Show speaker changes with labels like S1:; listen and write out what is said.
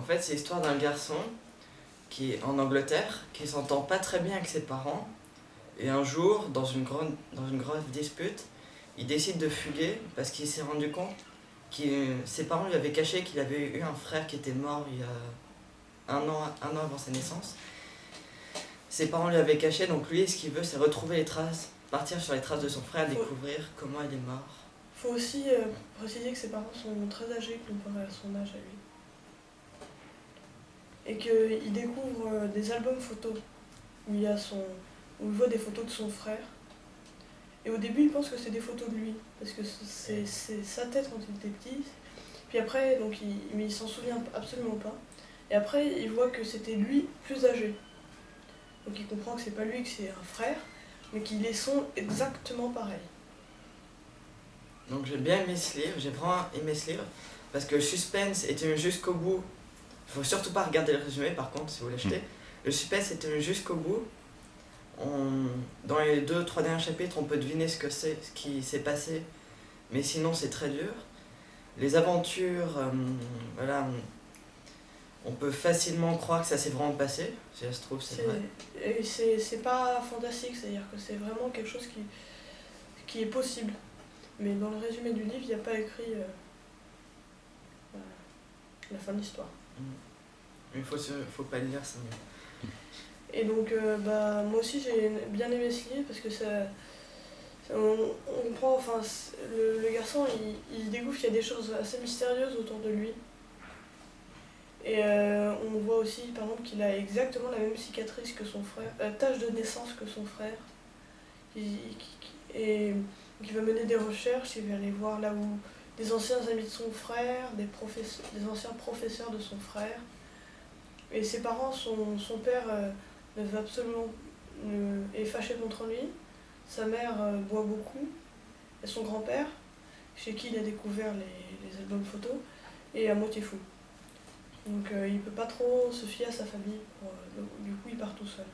S1: fait, c'est l'histoire d'un garçon qui est en Angleterre, qui s'entend pas très bien avec ses parents. Et un jour, dans une grave dispute, il décide de fuguer parce qu'il s'est rendu compte que ses parents lui avaient caché qu'il avait eu un frère qui était mort il y a un an avant sa naissance. Ses parents lui avaient caché, donc lui, ce qu'il veut, c'est retrouver les traces, partir sur les traces de son frère, découvrir comment il est mort.
S2: Faut aussi préciser que ses parents sont très âgés comparé à son âge à lui. Et qu'il découvre des albums photos où il voit des photos de son frère. Et au début, il pense que c'est des photos de lui, parce que c'est sa tête quand il était petit. Puis après, mais il s'en souvient absolument pas. Et après, il voit que c'était lui plus âgé. Donc il comprend que c'est pas lui, que c'est un frère, mais qu'ils les sont exactement pareils.
S1: Donc j'ai bien aimé ce livre, j'ai vraiment aimé ce livre, parce que le suspense est tenu jusqu'au bout. Il faut surtout pas regarder le résumé par contre si vous l'achetez. Le suspense est tenu jusqu'au bout. Dans les 2-3 derniers chapitres, on peut deviner ce qui s'est passé, mais sinon c'est très dur. Les aventures, voilà, on peut facilement croire que ça s'est vraiment passé, si ça se trouve c'est vrai.
S2: Et c'est pas fantastique, c'est-à-dire que c'est vraiment quelque chose qui est possible. Mais dans le résumé du livre, il n'y a pas écrit la fin de l'histoire.
S1: Il faut pas le lire, c'est mieux.
S2: Et donc, moi aussi j'ai bien aimé ce livre parce que on comprend, enfin, le garçon il découvre qu'il y a des choses assez mystérieuses autour de lui. Et on voit aussi par exemple qu'il a exactement la même cicatrice que son frère, tache de naissance que son frère. Et donc il va mener des recherches, il va aller voir là où des anciens amis de son frère, des anciens professeurs de son frère. Et ses parents, son père est fâché contre lui, sa mère boit beaucoup, et son grand-père, chez qui il a découvert les albums photos, est à moitié fou. Donc il peut pas trop se fier à sa famille, du coup il part tout seul.